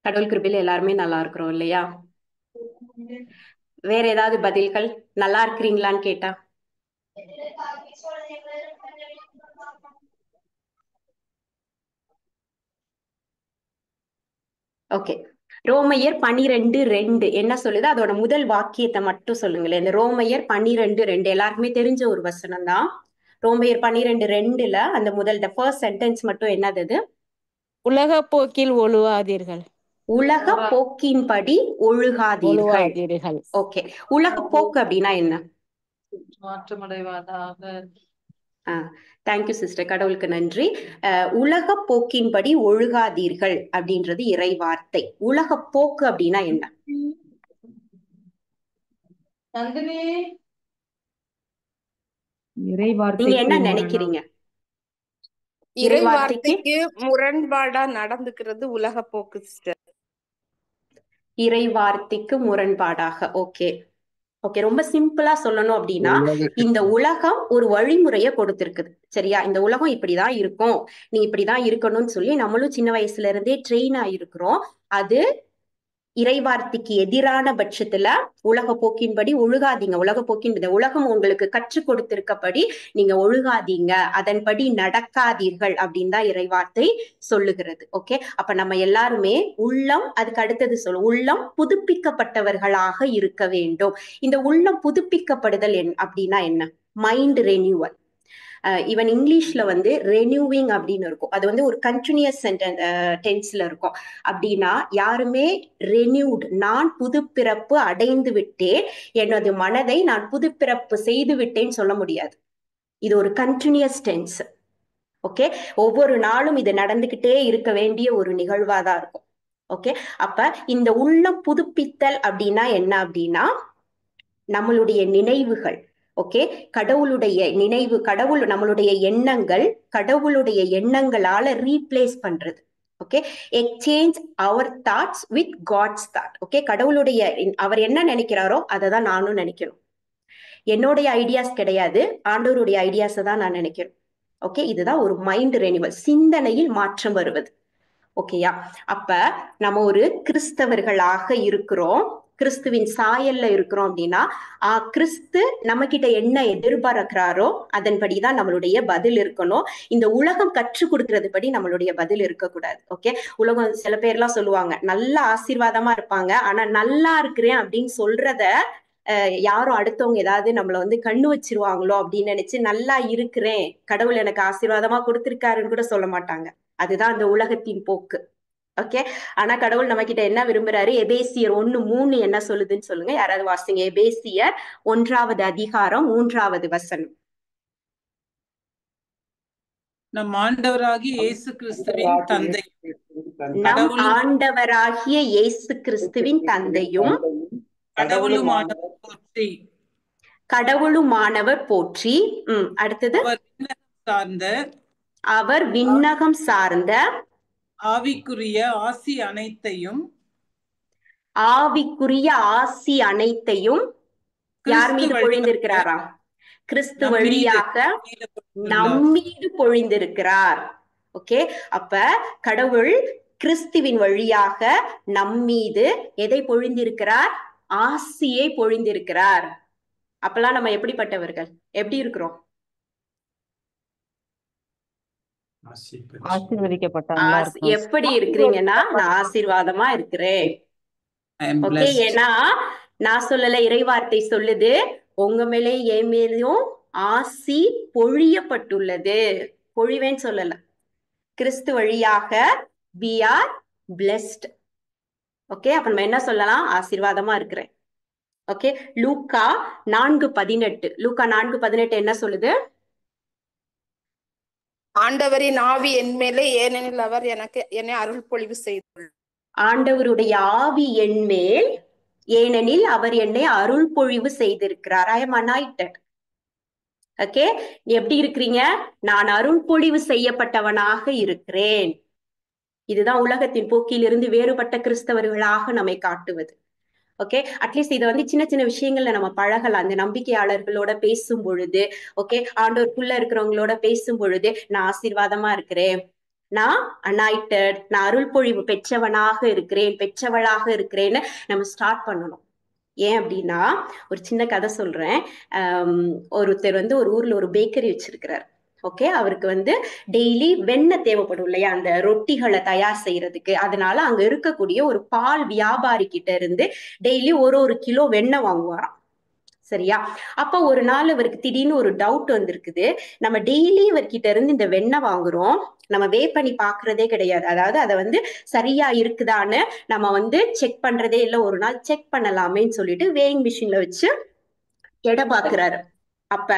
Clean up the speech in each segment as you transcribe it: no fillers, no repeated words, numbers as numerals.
கடவுள் கிருபையில எல்லாருமே நல்லா இருக்கிறோம் இல்லையா? வேற ஏதாவது பதில்கள்? நல்லா இருக்கிறீங்களான்னு கேட்டா ஓகே. ரோமையர் 12:2 என்ன சொல்லுது? அதோட முதல் வாக்கியத்தை மட்டும் சொல்லுங்களேன். இந்த ரோமையர் 12:2 எல்லாருக்குமே தெரிஞ்ச ஒரு வசனம் தான். ரோமையர் 12:2 அந்த முதல் ஃபர்ஸ்ட் சென்டென்ஸ் மட்டும் என்னது அது? உலக போக்கில் ஒழுவாதீர்கள். உலக போக்கின்படி ஒழுகாதீர்கள். ஒழுவாதீர்கள். ஓகே. உலக போக்கு அப்படின்னா என்ன? மாற்றமடைவதாக. தேங்க்யூ சிஸ்டர், கடவுளுக்கு நன்றி. உலக போக்கின்படி ஒழுகாதீர்கள் அப்படின்றது இறை வார்த்தை. உலக போக்கு அப்படின்னா என்ன? நீங்க என்ன நினைக்கிறீங்க? இறை வார்த்தைக்கு முரண்பாடா நடந்துக்கிறது உலக போக்கு சிஸ்டர். இறை வார்த்தைக்கு முரண்பாடாக. Okay okay. ரொம்ப சிம்பிளா சொல்லணும் அப்படின்னா, இந்த உலகம் ஒரு வழிமுறையை கொடுத்திருக்குது. சரியா? இந்த உலகம் இப்படிதான் இருக்கும், நீ இப்படிதான் இருக்கணும்னு சொல்லி நம்மளும் சின்ன வயசுல இருந்தே ட்ரெயின் ஆயிருக்கிறோம். அது இறைவார்த்தைக்கு எதிரான பட்சத்துல உலக போக்கின்படி ஒழுகாதீங்க. உலக போக்கின் உலகம் உங்களுக்கு கற்றுக் கொடுத்திருக்கப்படி நீங்க ஒழுகாதீங்க, அதன்படி நடக்காதீர்கள் அப்படின்னு தான் இறைவார்த்தை சொல்லுகிறது. ஓகே. அப்ப நம்ம எல்லாருமே உள்ளம், அதுக்கு அடுத்தது சொல்லும், உள்ளம் புதுப்பிக்கப்பட்டவர்களாக இருக்க வேண்டும். இந்த உள்ளம் புதுப்பிக்கப்படுதல் அப்படின்னா என்ன? Mind renewal. ஈவன் இங்கிலீஷ்ல வந்து ரெனியூவிங் அப்படின்னு இருக்கும். அது வந்து ஒரு கண்டினியூஸ் டென்ஸ்ல இருக்கும். அப்படின்னா யாருமே ரெனியூட், நான் புதுப்பிறப்பு அடைந்து விட்டேன், எனது மனதை நான் புதுப்பிறப்பு செய்து விட்டேன்னு சொல்ல முடியாது. இது ஒரு கண்டினியூஸ் டென்ஸ். ஓகே. ஒவ்வொரு நாளும் இது நடந்துகிட்டே இருக்க வேண்டிய ஒரு நிகழ்வாதான் இருக்கும். ஓகே. அப்ப இந்த உள்ளம் புதுப்பித்தல் அப்படின்னா என்ன அப்படின்னா, நம்மளுடைய நினைவுகள், ஓகே, கடவுளுடைய நினைவு, கடவுள் நம்மளுடைய எண்ணங்கள் கடவுளுடைய எண்ணங்களால ரீப்ளேஸ் பண்றது. Okay. Exchange our thoughts with God's thought. Okay. கடவுளுடைய அவர் என்ன நினைக்கிறாரோ அதை தான் நானும் நினைக்கணும். என்னுடைய ஐடியாஸ் கிடையாது, ஆண்டவருடைய ஐடியாஸை தான் நான் நினைக்கிறேன். ஓகே. இதுதான் ஒரு மைண்ட் ரெனிவல், சிந்தனையில் மாற்றம் வருவது. ஓகேயா? அப்ப நம்ம ஒரு கிறிஸ்தவர்களாக இருக்கிறோம், கிறிஸ்துவின் சாயல்ல இருக்கிறோம் அப்படின்னா கிறிஸ்து நம்ம கிட்ட என்ன எதிர்பார்க்கிறாரோ அதன்படிதான் நம்மளுடைய பதில் இருக்கணும். இந்த உலகம் கற்றுக் கொடுக்கறது படி நம்மளுடைய பதில் இருக்கக்கூடாது. ஓகே. உலகம் சில பேர்லாம் சொல்லுவாங்க, நல்ல ஆசீர்வாதமா இருப்பாங்க, ஆனா நல்லா இருக்கிறேன் அப்படின்னு சொல்றத யாரும் அடுத்தவங்க ஏதாவது நம்மள வந்து கண்ணு வச்சிருவாங்களோ அப்படின்னு நினைச்சு நல்லா இருக்கிறேன், கடவுள் எனக்கு ஆசீர்வாதமா கொடுத்திருக்காருன்னு கூட சொல்ல மாட்டாங்க. அதுதான் அந்த உலகத்தின் போக்கு. ஓகே. ஆனா கடவுள் நம்ம கிட்ட என்ன விரும்புறாரு? எபேசியர் 1:3 என்ன சொல்லுதுன்னு சொல்லுங்க, யாராவது வாசிங்க. எபேசியர் 1வது அதிகாரம் 3வது வசனம். நம் ஆண்டவராகிய இயேசு கிறிஸ்துவின் தந்தையும் நம் ஆண்டவராகிய இயேசு கிறிஸ்துவின் தந்தையும் கடவுளுமானவர் போற்றி. கடவுளுமானவர் போற்றி. அடுத்தது, அவர் விண்ணகம் சார்ந்த ஆவிக்குரிய ஆசி அனைத்தையும், ஆவிக்குரிய ஆசி அனைத்தையும் யார் மீது பொழிந்திருக்கிறாரா? கிறிஸ்து வழியாக நம்மீது பொழிந்திருக்கிறார். ஓகே. அப்ப கடவுள் கிறிஸ்துவின் வழியாக நம்மீது எதை பொழிந்திருக்கிறார்? ஆசியை பொழிந்திருக்கிறார். அப்பெல்லாம் நம்ம எப்படிப்பட்டவர்கள்? எப்படி இருக்கிறோம்? எப்படி இருக்கிறீங்கன்னா, நான் ஆசீர்வாதமா இருக்கிறேன். ஓகே. ஏன்னா நான் சொல்லல, இறைவார்த்தை சொல்லுது, உங்க மேலே என் மேலும் ஆசி பொழியப்பட்டுள்ளது. பொழிவேன்னு சொல்லல, கிறிஸ்து வழியாக we are blessed. ஓகே. அப்ப நம்ம என்ன சொல்லலாம்? ஆசீர்வாதமா இருக்கிறேன். ஓகே. லூக்கா 4:18, லூக்கா 4:18 என்ன சொல்லுது? ஆண்டவரின் ஆவி என் மேலே, ஏனெனில் அவர் எனக்கு என்னை அருள் பொழிவு செய்துள்ளார். ஆண்டவருடைய ஆவி என் மேல், ஏனெனில் அவர் என்னை அருள் பொழிவு செய்திருக்கிறார். I am anointed. ஓகே. எப்படி இருக்கிறீங்க? நான் அருள் பொழிவு செய்யப்பட்டவனாக இருக்கிறேன். இதுதான் உலகத்தின் போக்கிலிருந்து வேறுபட்ட கிறிஸ்தவர்களாக நம்மை காட்டுவது. ஓகே. அட்லீஸ்ட் இதை வந்து சின்ன சின்ன விஷயங்கள்ல நம்ம பழகலாம். அந்த நம்பிக்கையாளர்களோட பேசும் பொழுது, ஓகே, ஆண்டவருக்குள்ள இருக்கிறவங்களோட பேசும் பொழுது, நான் ஆசீர்வாதமா இருக்கிறேன், நான் அனாயிட்டட், நான் அருள் பொழிவு பெற்றவனாக இருக்கிறேன், பெற்றவளாக இருக்கிறேன்னு நம்ம ஸ்டார்ட் பண்ணணும். ஏன் அப்படின்னா, ஒரு சின்ன கதை சொல்றேன். ஒருத்தர் வந்து ஒரு ஊர்ல ஒரு பேக்கரி வச்சிருக்கிறார். ஓகே, அவருக்கு டெய்லி வெண்ணெய் தேவைப்படும் இல்லையா, அந்த ரொட்டிகளை தயார் செய்யறதுக்கு. அதனால அங்க இருக்கக்கூடிய ஒரு பால் வியாபாரி கிட்ட இருந்து டெய்லி ஒரு கிலோ வெண்ணெய் வாங்குவாராம். சரியா? அப்ப ஒரு நாள் இவருக்கு திடீர்னு ஒரு டவுட் வந்திருக்குது. நம்ம டெய்லி இவர்கிட்ட இருந்து இந்த வெண்ணெய் வாங்குறோம், நம்ம வே பண்ணி பாக்குறதே கிடையாது. அதாவது அதை சரியா இருக்குதான்னு நம்ம செக் பண்றதே இல்லை. ஒரு நாள் செக் பண்ணலாமேன்னு சொல்லிட்டு வேயிங் மிஷின்ல வச்சு எடை பாக்குறாரு. அப்ப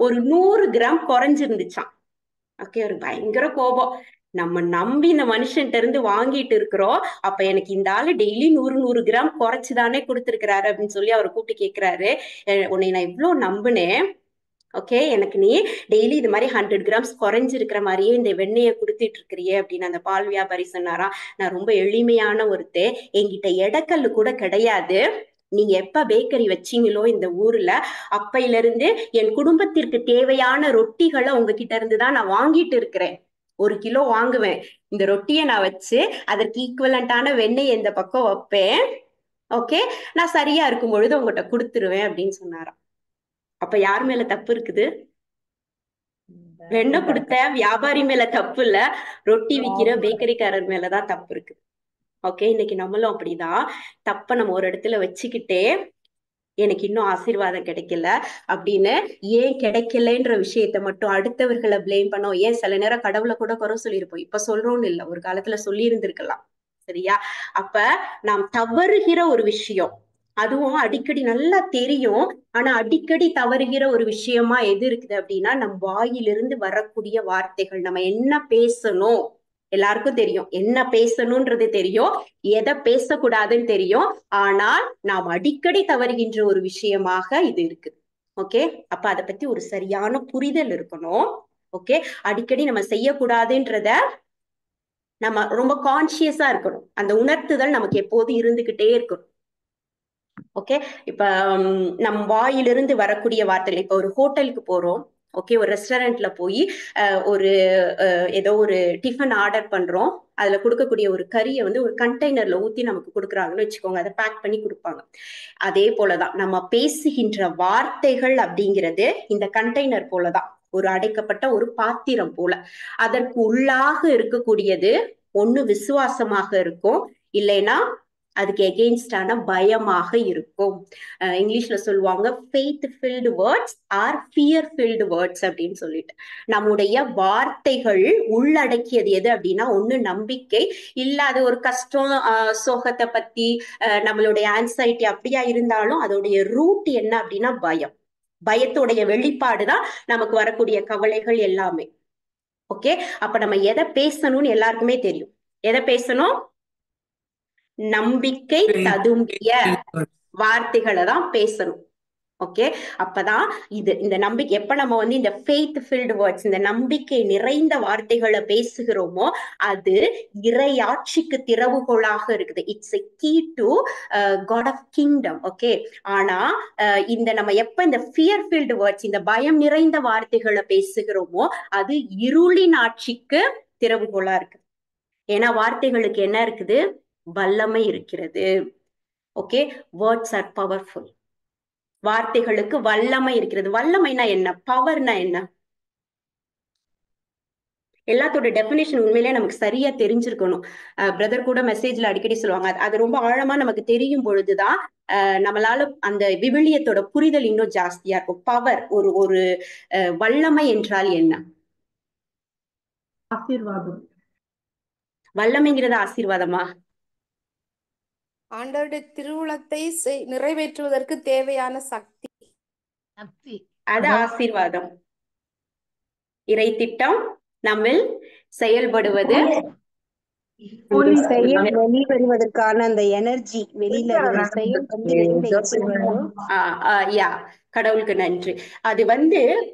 ஒரு 100 கிராம் குறைஞ்சிருந்துச்சான். ஓகே, ஒரு பயங்கர கோபம். நம்ம நம்பி இந்த மனுஷன்ட்ட இருந்து வாங்கிட்டு இருக்கிறோம், அப்ப எனக்கு இந்த ஆளு டெய்லி 100 கிராம் குறைச்சுதானே கொடுத்துருக்கிறாரு அப்படின்னு சொல்லி அவர் கூப்பிட்டு கேட்கிறாரு, உன்னை நான் இவ்வளவு நம்புனேன், ஓகே, எனக்கு நீ டெய்லி இது மாதிரி 100 கிராம்ஸ் குறைஞ்சிருக்கிற மாதிரியே இந்த வெண்ணெயை கொடுத்துட்டு இருக்கிறியே அப்படின்னு அந்த பால் வியாபாரி சொன்னாராம். நான் ரொம்ப எளிமையான ஒருத்தன், என்கிட்ட எடைக்கல்லு கூட கிடையாது. நீங்க எப்ப பேக்கரி வச்சீங்களோ இந்த ஊர்ல, அப்பையில இருந்து என் குடும்பத்திற்கு தேவையான ரொட்டிகளை உங்ககிட்ட இருந்துதான் நான் வாங்கிட்டு இருக்கிறேன். 1 கிலோ வாங்குவேன், இந்த ரொட்டியை நான் வச்சு அதற்கு ஈக்குவலண்டான வெண்ணெய் இந்த பக்கம் வைப்பேன். ஓகே, நான் சரியா இருக்கும் பொழுது உங்ககிட்ட கொடுத்துருவேன் அப்படின்னு சொன்னாராம். அப்ப யார் மேல தப்பு இருக்குது? வெண்ணெய் கொடுத்த வியாபாரி மேல தப்பு இல்ல, ரொட்டி விக்கிற பேக்கரிக்காரர் மேலதான் தப்பு இருக்கு. ஓகே, இன்னைக்கு நம்மளும் அப்படிதான். தப்ப நம்ம ஒரு இடத்துல வச்சுக்கிட்டே எனக்கு இன்னும் ஆசீர்வாதம் கிடைக்கல அப்படின்னு ஏன் கிடைக்கலன்ற விஷயத்த மட்டும் அடுத்தவர்களை பிளேம் பண்ணோம். ஏன் சில நேரம் கடவுளை கூட குறை சொல்லியிருப்போம். இப்ப சொல்றோம்னு இல்லை, ஒரு காலத்துல சொல்லி இருந்திருக்கலாம். சரியா? அப்ப நாம் தவறுகிற ஒரு விஷயம், அதுவும் அடிக்கடி நல்லா தெரியும், ஆனா அடிக்கடி தவறுகிற ஒரு விஷயமா எது இருக்குது அப்படின்னா, நம் வாயிலிருந்து வரக்கூடிய வார்த்தைகள். நம்ம என்ன பேசணும் எல்லாருக்கும் தெரியும், என்ன பேசணும்ன்றது தெரியும், எதை பேசக்கூடாதுன்னு தெரியும், ஆனால் நாம் அடிக்கடி தவறுகின்ற ஒரு விஷயமாக இது இருக்கு. ஓகே, அப்ப அதை பத்தி ஒரு சரியான புரிதல் இருக்கணும். ஓகே, அடிக்கடி நம்ம செய்யக்கூடாதுன்றத நம்ம ரொம்ப கான்சியஸா இருக்கணும். அந்த உணர்த்துதல் நமக்கு எப்போதும் இருந்துகிட்டே இருக்கணும். ஓகே, இப்ப நம் வாயிலிருந்து வரக்கூடிய வார்த்தைகள், இப்ப ஒரு ஹோட்டலுக்கு போறோம், ஓகே, ஒரு ரெஸ்டாரண்ட்ல போய் ஒரு ஏதோ ஒரு டிஃபன் ஆர்டர் பண்றோம், அதுல கொடுக்கக்கூடிய ஒரு கறியை ஒரு கண்டெய்னர்ல ஊத்தி நமக்கு கொடுக்குறாங்கன்னு வச்சுக்கோங்க, அதை பேக் பண்ணி கொடுப்பாங்க. அதே போலதான் நம்ம பேசுகின்ற வார்த்தைகள் அப்படிங்கிறது இந்த கண்டெய்னர் போலதான், ஒரு அடைக்கப்பட்ட ஒரு பாத்திரம் போல. அதற்கு உள்ளாக இருக்கக்கூடியது ஒண்ணு விசுவாசமாக இருக்கும், இல்லைன்னா அதுக்கு எகெயின்ஸ்டான பயமாக இருக்கும். இங்கிலீஷ்ல சொல்லுவாங்க faith filled words or fear filled words அப்படின்னு சொல்லிட்டு. நம்முடைய வார்த்தைகள் உள்ளடக்கியது எது அப்படின்னா, ஒண்ணு நம்பிக்கை, இல்ல அது ஒரு கஷ்டம் சோகத்தை பத்தி நம்மளுடைய ஆன்சைட்டி அப்படியா இருந்தாலும் அதோடைய ரூட் என்ன அப்படின்னா பயம். பயத்துடைய வெளிப்பாடுதான் நமக்கு வரக்கூடிய கவலைகள் எல்லாமே. ஓகே, அப்ப நம்ம எதை பேசணும்னு எல்லாருக்குமே தெரியும். எதை பேசணும்? நம்பிக்கை ததும்பிய வார்த்தைகளை தான் பேசணும். ஓகே, அப்பதான் இந்த நம்பிக்கை, எப்ப நம்ம இந்த ஃபெய்த் ஃபில்டு வேர்ட்ஸ், இந்த நம்பிக்கை நிறைந்த வார்த்தைகளை பேசுகிறோமோ, அது இறையாட்சிக்கு திறவுகோலாக இருக்குது. It's a key to God of kingdom. Okay, ஆனா நம்ம எப்ப இந்த ஃபியர் ஃபில்டு வேர்ட்ஸ், இந்த பயம் நிறைந்த வார்த்தைகளை பேசுகிறோமோ, அது இருளின் ஆட்சிக்கு திறவுகோலா இருக்கு. ஏன்னா வார்த்தைகளுக்கு என்ன இருக்குது? வல்லமை இருக்கிறது. Okay, words are powerful. வார்த்தைகளுக்கு வல்லமை இருக்கிறது. வல்லமைனா என்ன? பவர்னா என்ன? எல்லாத்தோட டெபினிஷன் உண்மையிலேயே நமக்கு சரியா தெரிஞ்சிருக்கணும். பிரதர் கூட மெசேஜ்ல அடிக்கடி சொல்லுவாங்க, அது ரொம்ப ஆழமா நமக்கு தெரியும் பொழுதுதான் நம்மளால அந்த விவிலியத்தோட புரிதல் இன்னும் ஜாஸ்தியா இருக்கும். பவர், ஒரு வல்லமை என்றால் என்ன? ஆசீர்வாதம். வல்லமைங்கிறது ஆசீர்வாதமா? ஆண்டவருடைய திருவுளத்தை நிறைவேற்றுவதற்கு தேவையான சக்தி, அது ஆசீர்வாதம். இறை திட்டம் நம்மில் செயல்படுவது, செயல் வெளிவருவதற்கான அந்த எனர்ஜி, வெளியில செயல் யா, கடவுளுக்கு நன்றி. அது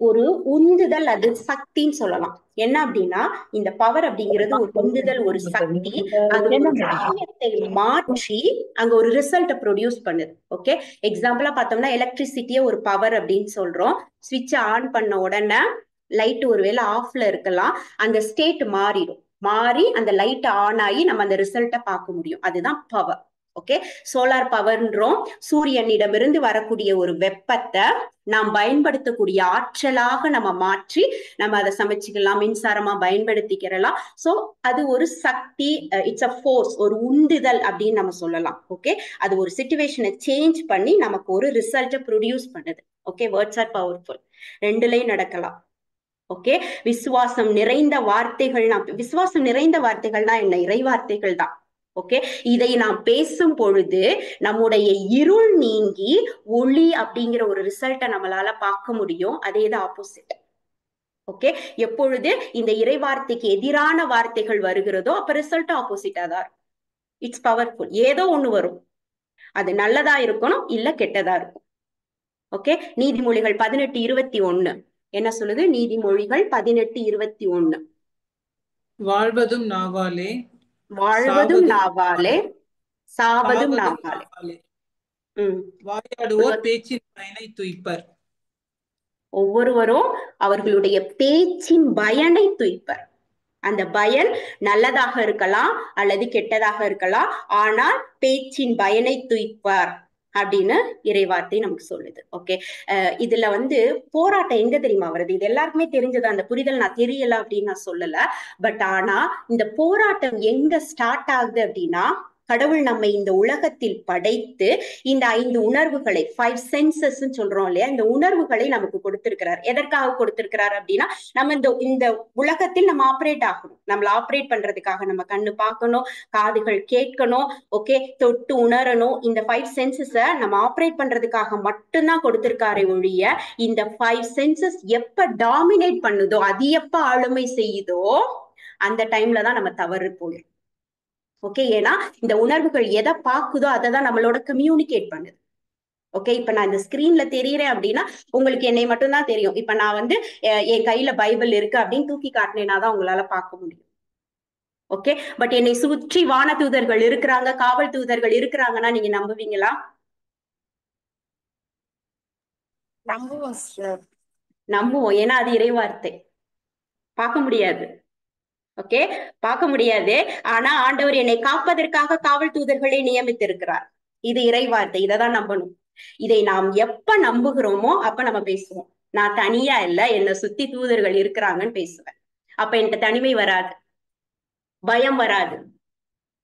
ஒரு உந்துதல், அது சக்தின்னு சொல்லலாம். என்ன அப்படின்னா, இந்த பவர் அப்படிங்கிறது ஒரு உந்துதல், ஒரு சக்தி. அது ஒரு விஷயத்தை மாற்றி அங்க ஒரு ரிசல்ட்டை ப்ரொடியூஸ் பண்ணுது. ஓகே, எக்ஸாம்பிளா பார்த்தோம்னா எலக்ட்ரிசிட்டியை ஒரு பவர் அப்படின்னு சொல்றோம். ஸ்விட்ச் ஆன் பண்ண உடனே லைட் ஒருவேளை ஆஃப்ல இருக்கலாம், அந்த ஸ்டேட் மாறிடும். மாறி அந்த லைட் ஆன் ஆகி நம்ம அந்த ரிசல்ட்டை பார்க்க முடியும். அதுதான் பவர். ஓகே, சோலார் பவர்ன்றோம். சூரியனிடமிருந்து வரக்கூடிய ஒரு வெப்பத்தை நாம் பயன்படுத்தக்கூடிய ஆற்றலாக நம்ம மாற்றி நம்ம அதை சமைச்சுக்கலாம், மின்சாரமா பயன்படுத்திக்கிறலாம். சோ அது ஒரு சக்தி, இட்ஸ் அ ஃபோர்ஸ், ஒரு உந்துதல் அப்படின்னு நம்ம சொல்லலாம். ஓகே, அது ஒரு சிச்சுவேஷனை சேஞ்ச் பண்ணி நமக்கு ஒரு ரிசல்ட்டை ப்ரொடியூஸ் பண்ணுது. Okay, words are powerful. ரெண்டுலயும் நடக்கலாம். ஓகே, விசுவாசம் நிறைந்த வார்த்தைகள்னா என்ன? இறை வார்த்தைகள் தான். ஓகே, இதை நாம் பேசும் பொழுது நம்முடைய இருள் நீங்கி ஒளி அப்படிங்கிற ஒரு ரிசல்ட்டை நம்மளால பார்க்க முடியும். அதே தான் ஆப்போசிட். ஓகே, எப்பொழுது இந்த இறை வார்த்தைக்கு எதிரான வார்த்தைகள் வருகிறதோ அப்ப ரிசல்ட் ஆப்போசிட்டா தான் இருக்கும். It's powerful. ஏதோ ஒண்ணு வரும், அது நல்லதா இருக்கணும் இல்ல கெட்டதா இருக்கும். ஓகே, நீதிமொழிகள் 18:21 என்ன சொல்லுது? நீதிமொழிகள் 18:21 வாழ்வதும் நாவாலே வாழ்வதும் நாவாலே சாவதும் நாவாலே. வாயாடுவோர் பேச்சின் பயனை துய்ப்பர். ஒவ்வொருவரும் அவர்களுடைய பேச்சின் பயனை துய்ப்பர். அந்த பயன் நல்லதாக இருக்கலாம் அல்லது கெட்டதாக இருக்கலாம், ஆனால் பேச்சின் பயனை துய்ப்பார் அப்படின்னு இறைவார்த்தை நமக்கு சொல்லுது. ஓகே, இதுல போராட்டம் எங்க தெரியுமா வருது? இது எல்லாருக்குமே தெரிஞ்சது. அந்த புரிதல் நான் தெரியல அப்படின்னு நான் சொல்லல. பட் ஆனா இந்த போராட்டம் எங்க ஸ்டார்ட் ஆகுது அப்படின்னா, கடவுள் நம்மை இந்த உலகத்தில் படைத்து இந்த 5 உணர்வுகளை, 5 சென்சஸ் சொல்றோம் இல்லையா, இந்த உணர்வுகளை நமக்கு கொடுத்திருக்கிறார். எதற்காக கொடுத்திருக்கிறார் அப்படின்னா, நம்ம இந்த உலகத்தில் நம்ம ஆப்ரேட் ஆகணும். நம்மள ஆப்ரேட் பண்றதுக்காக நம்ம கண்ணு பார்க்கணும், காதுகள் கேட்கணும், ஓகே, தொட்டு உணரணும். இந்த 5 சென்சஸ நம்ம ஆப்ரேட் பண்றதுக்காக மட்டும்தான் கொடுத்திருக்காரே ஒழிய, இந்த 5 சென்சஸ் எப்ப டாமினேட் பண்ணுதோ, அது எப்ப ஆளுமை செய்யுதோ அந்த டைம்ல தான் நம்ம தவறு போயிடும். ஓகே, ஏன்னா இந்த உணர்வுகள் எதை பாக்குதோ அதை தான் நம்மளோட கம்யூனிகேட் பண்ணுது. ஓகே, இப்ப நான் இந்த ஸ்கிரீன்ல தெரியுறேன் அப்படின்னா உங்களுக்கு என்னை மட்டும்தான் தெரியும். இப்ப நான் என் கையில பைபிள் இருக்கு அப்படின்னு தூக்கி காட்டினேன்னா தான் உங்களால பார்க்க முடியும். ஓகே, பட் என்னை சுற்றி வான தூதர்கள் இருக்கிறாங்க, காவல் தூதர்கள் இருக்கிறாங்கன்னா நீங்க நம்புவீங்களா? நம்புவோம். ஏன்னா அது இறைவார்த்தை. பார்க்க முடியாது. ஓகே, பார்க்க முடியாது. ஆனா ஆண்டவர் என்னை காப்பதற்காக காவல் தூதர்களை நியமித்திருக்கிறார். இது இறைவார்த்தை. இதைதான் நம்பணும். இதை நாம் எப்ப நம்புகிறோமோ அப்ப நம்ம பேசுவோம். நான் தனியா இல்ல, என்னை சுத்தி தூதர்கள் இருக்கிறாங்கன்னு பேசுவேன். அப்ப என்கிட்ட தனிமை வராது, பயம் வராது.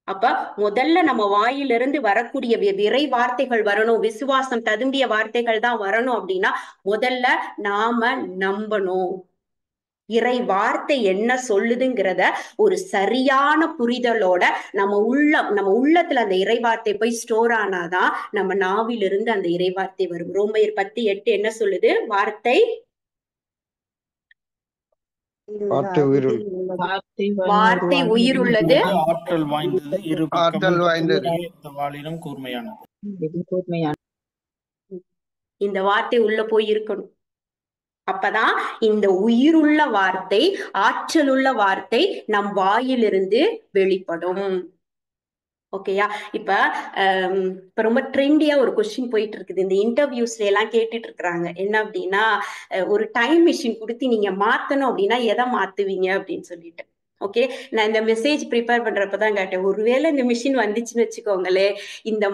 அப்ப முதல்ல நம்ம வாயிலிருந்து வரக்கூடிய இறை வார்த்தைகள் வரணும், விசுவாசம் ததும்பிய வார்த்தைகள் தான் வரணும். அப்படின்னா முதல்ல நாம நம்பணும். இறை வார்த்தை என்ன சொல்லுதுங்கிறத ஒரு சரியான புரிதலோட நம்ம உள்ளத்துல அந்த இறை வார்த்தை போய் ஸ்டோர் ஆனாதான் நம்ம நாவிலிருந்து அந்த இறை வார்த்தை வரும். ரோமையர் 10:8 என்ன சொல்லுது? வார்த்தை உயிர் உள்ளது, ஆற்றல் வாய்ந்தது, கூர்மையானது. இந்த வார்த்தை உள்ள போய் இருக்கணும். அப்பதான் இந்த உயிருள்ள வார்த்தை, ஆற்றலுள்ள வார்த்தை நம் வாயிலிருந்து வெளிப்படும். ஓகேயா? இப்ப ரொம்ப ட்ரெண்டியா ஒரு கொஸ்டின் போயிட்டு இருக்குது. இந்த இன்டர்வியூஸ்ல எல்லாம் கேட்டுட்டு இருக்கிறாங்க. என்ன அப்படின்னா, ஒரு டைம் மிஷின் கொடுத்து நீங்க மாத்தணும் அப்படின்னா எதை மாத்துவீங்க அப்படின்னு சொல்லிட்டு. ஓகே, நான் இந்த மெசேஜ் ப்ரிப்பேர் பண்றப்பதான் கேட்டேன், ஒருவேளை இந்த மிஷின் வந்துச்சுன்னு வச்சுக்கோங்களே, இந்த